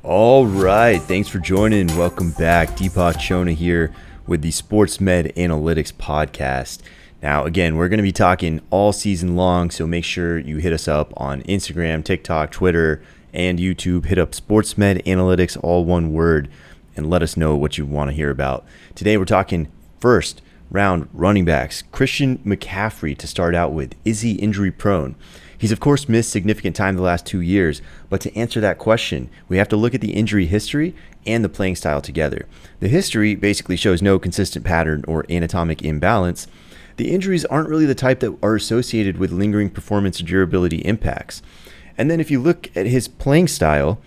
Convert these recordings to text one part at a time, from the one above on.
All right, thanks for joining. Welcome back. Deepak Chona here with the Sports Med Analytics podcast. Now, again, we're going to be talking all season long, so make sure you hit us up on Instagram, TikTok, Twitter, and YouTube. Hit up Sports Med Analytics, all one word, and let us know what you want to hear about. Today, we're talking first round running backs. Christian McCaffrey to start out with. Is he injury prone? He's of course missed significant time the last 2 years, but to answer that question, we have to look at the injury history and the playing style together. The history basically shows no consistent pattern or anatomic imbalance. The injuries aren't really the type that are associated with lingering performance or durability impacts. And then if you look at his playing style,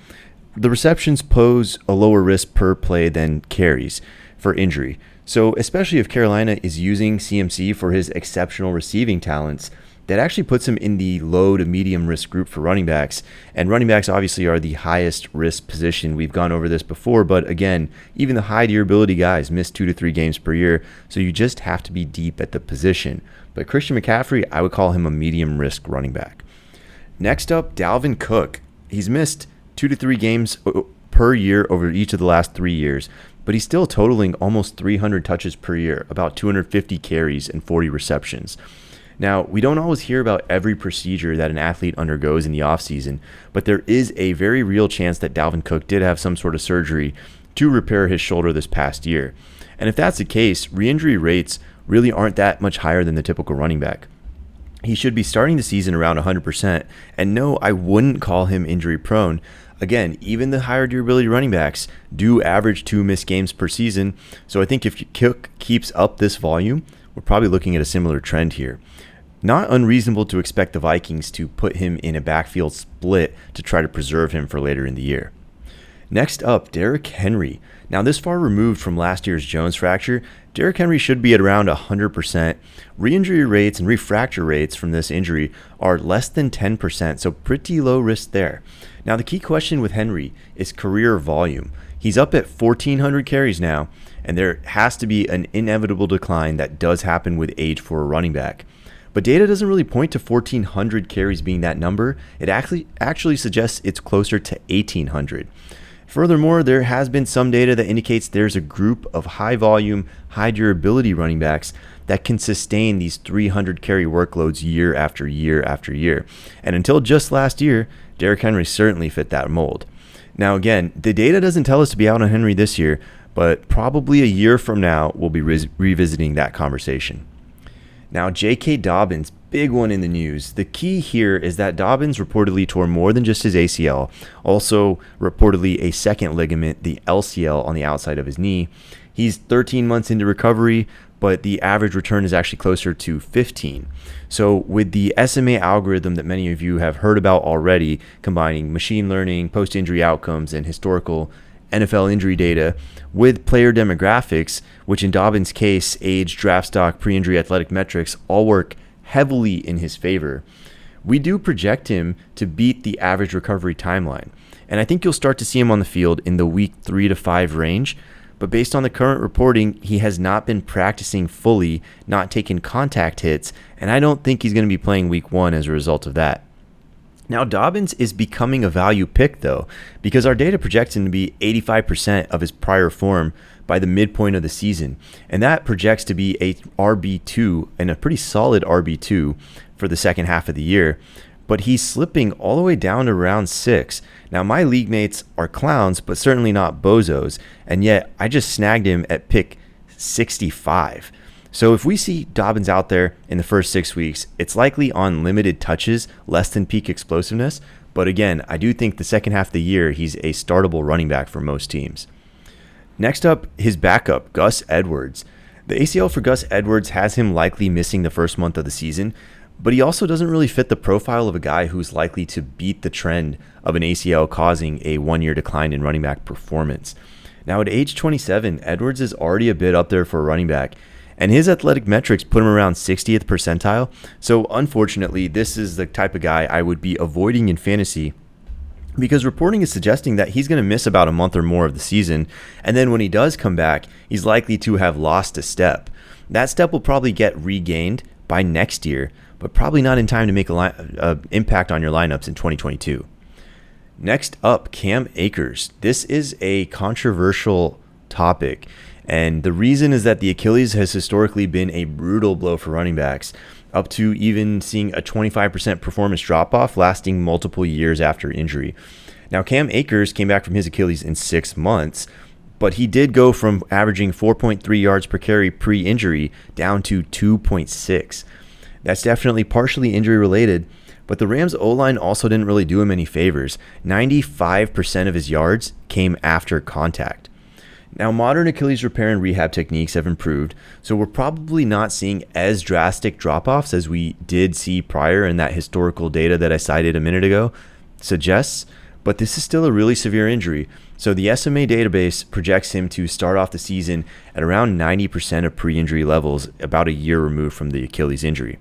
the receptions pose a lower risk per play than carries for injury. So especially if Carolina is using CMC for his exceptional receiving talents, that actually puts him in the low to medium risk group for running backs. And running backs obviously are the highest risk position. We've gone over this before, but again, even the high durability guys miss 2 to 3 games per year. So you just have to be deep at the position. But Christian McCaffrey, I would call him a medium risk running back. Next up, Dalvin Cook. He's missed 2 to 3 games per year over each of the last 3 years, but he's still totaling almost 300 touches per year, about 250 carries and 40 receptions. Now, we don't always hear about every procedure that an athlete undergoes in the offseason, but there is a very real chance that Dalvin Cook did have some sort of surgery to repair his shoulder this past year. And if that's the case, re-injury rates really aren't that much higher than the typical running back. He should be starting the season around 100%, and no, I wouldn't call him injury prone. Again, even the higher durability running backs do average 2 missed games per season, so I think if Cook keeps up this volume, we're probably looking at a similar trend here. Not unreasonable to expect the Vikings to put him in a backfield split to try to preserve him for later in the year. Next up, Derrick Henry. Now, this far removed from last year's Jones fracture, Derrick Henry should be at around 100%. Re-injury rates and refracture rates from this injury are less than 10%, so pretty low risk there. Now, the key question with Henry is career volume. He's up at 1,400 carries now, and there has to be an inevitable decline that does happen with age for a running back. But data doesn't really point to 1,400 carries being that number. It actually suggests it's closer to 1,800. Furthermore, there has been some data that indicates there's a group of high volume, high durability running backs that can sustain these 300 carry workloads year after year after year. And until just last year, Derrick Henry certainly fit that mold. Now again, the data doesn't tell us to be out on Henry this year, but probably a year from now, we'll be revisiting that conversation. Now, J.K. Dobbins, big one in the news. The key here is that Dobbins reportedly tore more than just his ACL, also reportedly a second ligament, the LCL, on the outside of his knee. He's 13 months into recovery, but the average return is actually closer to 15. So with the SMA algorithm that many of you have heard about already, combining machine learning, post-injury outcomes, and historical NFL injury data with player demographics, which in Dobbins' case, age, draft stock, pre-injury athletic metrics, all work heavily in his favor. We do project him to beat the average recovery timeline. And I think you'll start to see him on the field in the week 3 to 5 range. But based on the current reporting, he has not been practicing fully, not taking contact hits, and I don't think he's going to be playing week 1 as a result of that. Now, Dobbins is becoming a value pick, though, because our data projects him to be 85% of his prior form by the midpoint of the season. And that projects to be a RB2 and a pretty solid RB2 for the second half of the year. But he's slipping all the way down to round 6. Now, my league mates are clowns, but certainly not bozos. And yet, I just snagged him at pick 65. So if we see Dobbins out there in the first 6 weeks, it's likely on limited touches, less than peak explosiveness. But again, I do think the second half of the year, he's a startable running back for most teams. Next up, his backup, Gus Edwards. The ACL for Gus Edwards has him likely missing the first month of the season, but he also doesn't really fit the profile of a guy who's likely to beat the trend of an ACL causing a 1-year decline in running back performance. Now at age 27, Edwards is already a bit up there for a running back, and his athletic metrics put him around 60th percentile. So unfortunately, this is the type of guy I would be avoiding in fantasy because reporting is suggesting that he's going to miss about a month or more of the season. And then when he does come back, he's likely to have lost a step. That step will probably get regained by next year, but probably not in time to make an impact on your lineups in 2022. Next up, Cam Akers. This is a controversial topic, and the reason is that the Achilles has historically been a brutal blow for running backs, up to even seeing a 25% performance drop-off lasting multiple years after injury. Now, Cam Akers came back from his Achilles in 6 months, but he did go from averaging 4.3 yards per carry pre-injury down to 2.6. That's definitely partially injury-related, but the Rams' O-line also didn't really do him any favors. 95% of his yards came after contact. Now, modern Achilles repair and rehab techniques have improved, so we're probably not seeing as drastic drop-offs as we did see prior in that historical data that I cited a minute ago suggests, but this is still a really severe injury. So the SMA database projects him to start off the season at around 90% of pre-injury levels, about a year removed from the Achilles injury.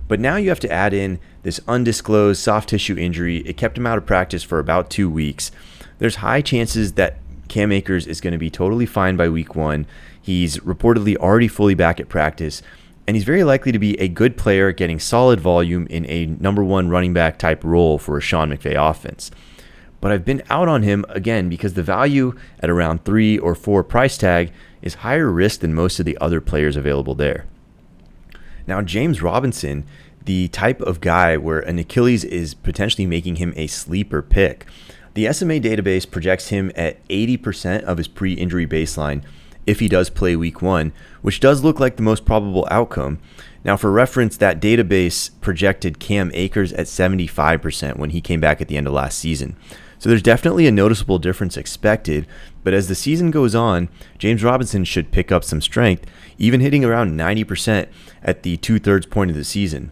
But now you have to add in this undisclosed soft tissue injury. It kept him out of practice for about 2 weeks. There's high chances that Cam Akers is going to be totally fine by week 1. He's reportedly already fully back at practice, and he's very likely to be a good player getting solid volume in a number 1 running back type role for a Sean McVay offense. But I've been out on him again because the value at around 3 or 4 price tag is higher risk than most of the other players available there. Now, James Robinson, the type of guy where an Achilles is potentially making him a sleeper pick. The SMA database projects him at 80% of his pre-injury baseline if he does play week 1, which does look like the most probable outcome. Now, for reference, that database projected Cam Akers at 75% when he came back at the end of last season. So there's definitely a noticeable difference expected, but as the season goes on, James Robinson should pick up some strength, even hitting around 90% at the 2/3 point of the season.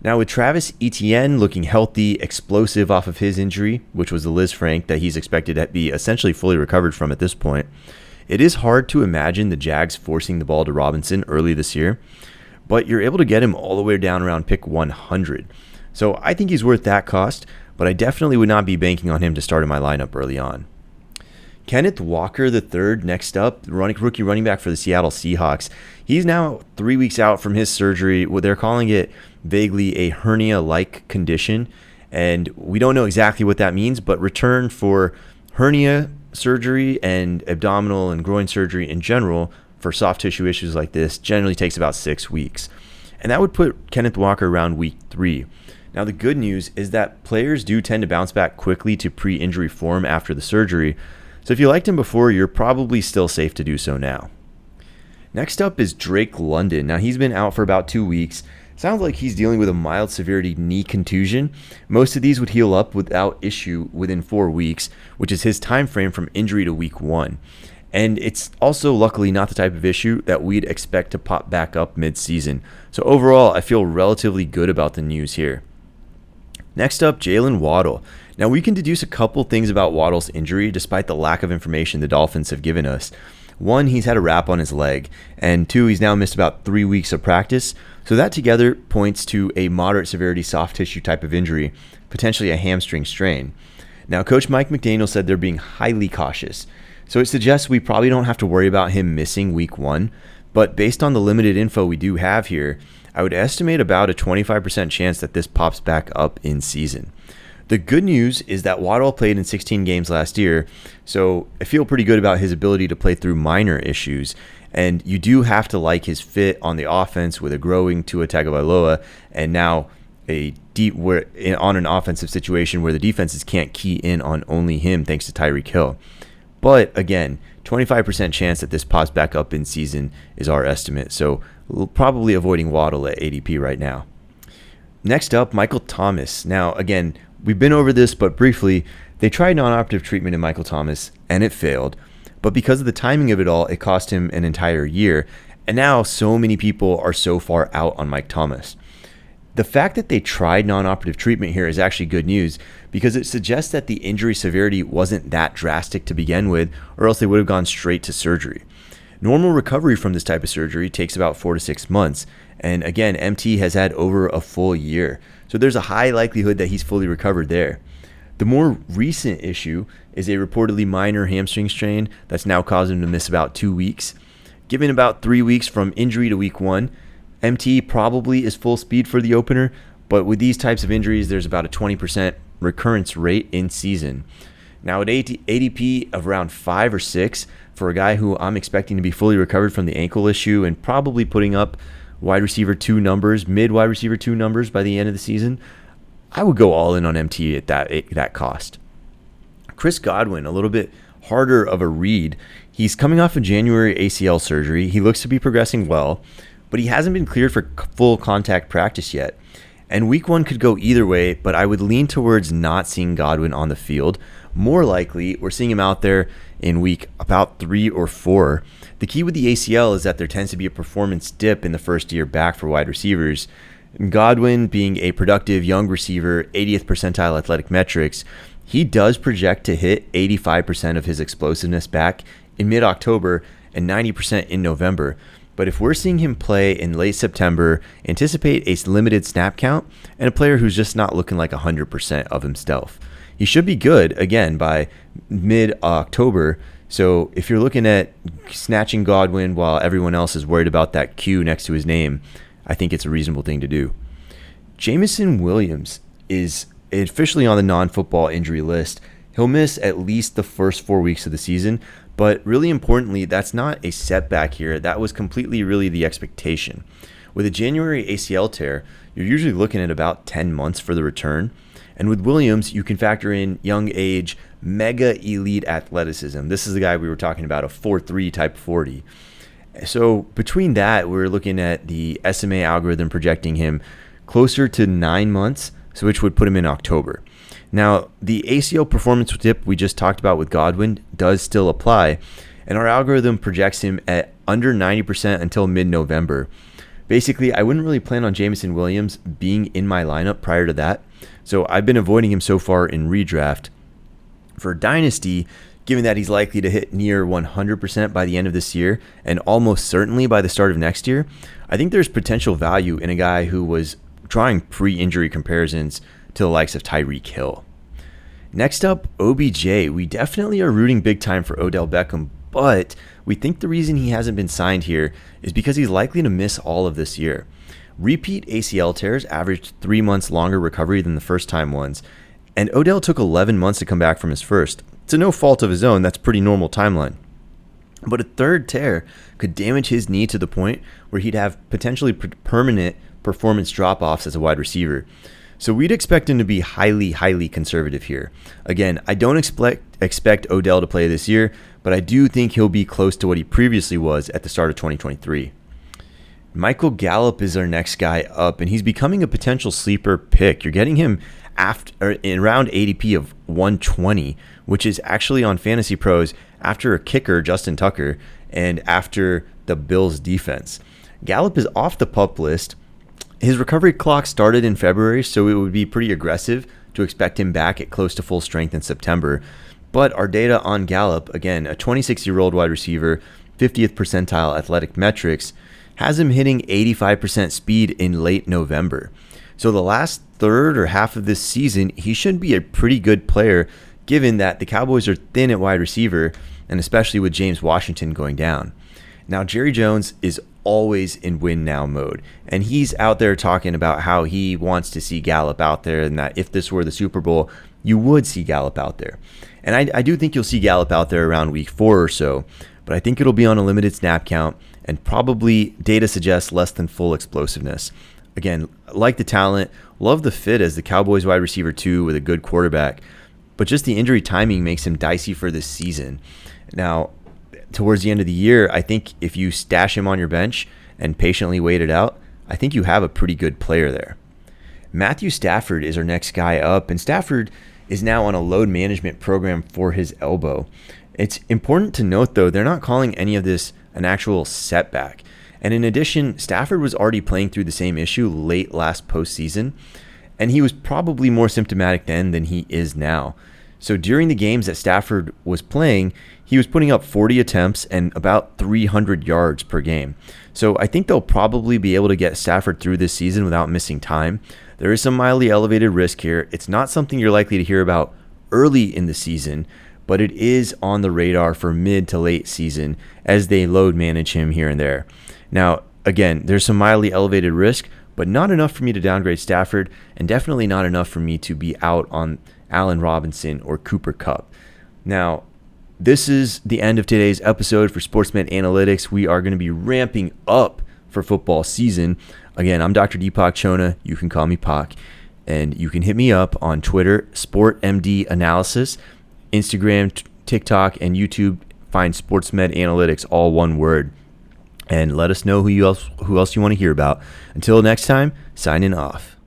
Now, with Travis Etienne looking healthy, explosive off of his injury, which was the Liz Frank that he's expected to be essentially fully recovered from at this point, it is hard to imagine the Jags forcing the ball to Robinson early this year, but you're able to get him all the way down around pick 100. So I think he's worth that cost, but I definitely would not be banking on him to start in my lineup early on. Kenneth Walker III, next up, rookie running back for the Seattle Seahawks. He's now 3 weeks out from his surgery. Well, they're calling it vaguely a hernia-like condition, and we don't know exactly what that means, but return for hernia surgery and abdominal and groin surgery in general for soft tissue issues like this generally takes about 6 weeks. And that would put Kenneth Walker around week 3. Now, the good news is that players do tend to bounce back quickly to pre-injury form after the surgery, so if you liked him before, you're probably still safe to do so now. Next up is Drake London. Now, he's been out for about 2 weeks. Sounds like he's dealing with a mild severity knee contusion. Most of these would heal up without issue within 4 weeks, which is his time frame from injury to week 1. And it's also luckily not the type of issue that we'd expect to pop back up mid-season. So overall, I feel relatively good about the news here. Next up, Jaylen Waddle. Now, we can deduce a couple things about Waddle's injury despite the lack of information the Dolphins have given us. 1, he's had a wrap on his leg, and 2, he's now missed about 3 weeks of practice. So that together points to a moderate severity soft tissue type of injury, potentially a hamstring strain. Now, Coach Mike McDaniel said they're being highly cautious. So it suggests we probably don't have to worry about him missing week 1, but based on the limited info we do have here, I would estimate about a 25% chance that this pops back up in season. The good news is that Waddle played in 16 games last year, so I feel pretty good about his ability to play through minor issues, and you do have to like his fit on the offense with a growing Tua Tagovailoa, and now on an offensive situation where the defenses can't key in on only him thanks to Tyreek Hill. But again, 25% chance that this pops back up in season is our estimate, so we're probably avoiding Waddle at ADP right now. Next up, Michael Thomas. Now, again, we've been over this, but briefly, they tried non-operative treatment in Michael Thomas, and it failed. But because of the timing of it all, it cost him an entire year. And now so many people are so far out on Mike Thomas. The fact that they tried non-operative treatment here is actually good news because it suggests that the injury severity wasn't that drastic to begin with, or else they would have gone straight to surgery. Normal recovery from this type of surgery takes about 4 to 6 months. And again, MT has had over a full year. So there's a high likelihood that he's fully recovered there. The more recent issue is a reportedly minor hamstring strain that's now caused him to miss about 2 weeks. Given about 3 weeks from injury to week 1, MT probably is full speed for the opener, but with these types of injuries, there's about a 20% recurrence rate in season. Now at ADP of around 5 or 6 for a guy who I'm expecting to be fully recovered from the ankle issue and probably putting up wide receiver 2 numbers, mid wide receiver 2 numbers by the end of the season, I would go all in on MT at that cost. Chris Godwin, a little bit harder of a read. He's coming off of January ACL surgery. He looks to be progressing well, but he hasn't been cleared for full contact practice yet. And week 1 could go either way, but I would lean towards not seeing Godwin on the field. More likely, we're seeing him out there in week about 3 or 4. The key with the ACL is that there tends to be a performance dip in the first year back for wide receivers. Godwin, being a productive young receiver, 80th percentile athletic metrics, he does project to hit 85% of his explosiveness back in mid-October and 90% in November. But if we're seeing him play in late September, anticipate a limited snap count and a player who's just not looking like 100% of himself. He should be good, again, by mid-October. So if you're looking at snatching Godwin while everyone else is worried about that Q next to his name, I think it's a reasonable thing to do. Jamison Williams is officially on the non-football injury list. He'll miss at least the first 4 weeks of the season, but really importantly, that's not a setback here. That was completely really the expectation. With a January ACL tear, you're usually looking at about 10 months for the return. And with Williams, you can factor in young age, mega elite athleticism. This is the guy we were talking about, a 4.3 type 40. So between that, we're looking at the SMA algorithm projecting him closer to 9 months, so which would put him in October. Now, the ACL performance dip we just talked about with Godwin does still apply, and our algorithm projects him at under 90% until mid-November. Basically, I wouldn't really plan on Jamison Williams being in my lineup prior to that, so I've been avoiding him so far in redraft. For Dynasty, given that he's likely to hit near 100% by the end of this year and almost certainly by the start of next year, I think there's potential value in a guy who was drawing pre-injury comparisons to the likes of Tyreek Hill. Next up, OBJ. We definitely are rooting big time for Odell Beckham, but we think the reason he hasn't been signed here is because he's likely to miss all of this year. Repeat ACL tears averaged 3 months longer recovery than the first-time ones, and Odell took 11 months to come back from his first. To no fault of his own, that's a pretty normal timeline. But a third tear could damage his knee to the point where he'd have potentially permanent performance drop-offs as a wide receiver. So we'd expect him to be highly conservative here. Again, I don't expect Odell to play this year, but I do think he'll be close to what he previously was at the start of 2023. Michael Gallup is our next guy up, and he's becoming a potential sleeper pick. You're getting him in around ADP of 120, which is actually on Fantasy Pros after a kicker, Justin Tucker, and after the Bills defense. Gallup is off the PUP list. His recovery clock started in February, so it would be pretty aggressive to expect him back at close to full strength in September. But our data on Gallup, again, a 26-year-old wide receiver, 50th percentile athletic metrics, has him hitting 85% speed in late November. So the last third or half of this season, he should be a pretty good player, given that the Cowboys are thin at wide receiver, and especially with James Washington going down. Now, Jerry Jones is always in win now mode, and he's out there talking about how he wants to see Gallup out there, and that if this were the Super Bowl, you would see Gallup out there. And I do think you'll see Gallup out there around week 4 or so, but I think it'll be on a limited snap count, and probably data suggests less than full explosiveness. Again, like the talent, love the fit as the Cowboys wide receiver 2 with a good quarterback, but just the injury timing makes him dicey for this season. Now, towards the end of the year, I think if you stash him on your bench and patiently wait it out, I think you have a pretty good player there. Matthew Stafford is our next guy up, and Stafford is now on a load management program for his elbow. It's important to note, though, they're not calling any of this an actual setback. And in addition, Stafford was already playing through the same issue late last postseason, and he was probably more symptomatic then than he is now. So during the games that Stafford was playing, he was putting up 40 attempts and about 300 yards per game. So I think they'll probably be able to get Stafford through this season without missing time. There is some mildly elevated risk here. It's not something you're likely to hear about early in the season, but it is on the radar for mid to late season as they load manage him here and there. Now, again, there's some mildly elevated risk, but not enough for me to downgrade Stafford, and definitely not enough for me to be out on Allen Robinson, or Cooper Kupp. Now, this is the end of today's episode for Sportsmed Analytics. We are going to be ramping up for football season. Again, I'm Dr. Deepak Chona. You can call me Pak. And you can hit me up on Twitter, SportMDAnalysis, Instagram, TikTok, and YouTube. Find Sportsmed Analytics, all one word. And let us know who else you want to hear about. Until next time, signing off.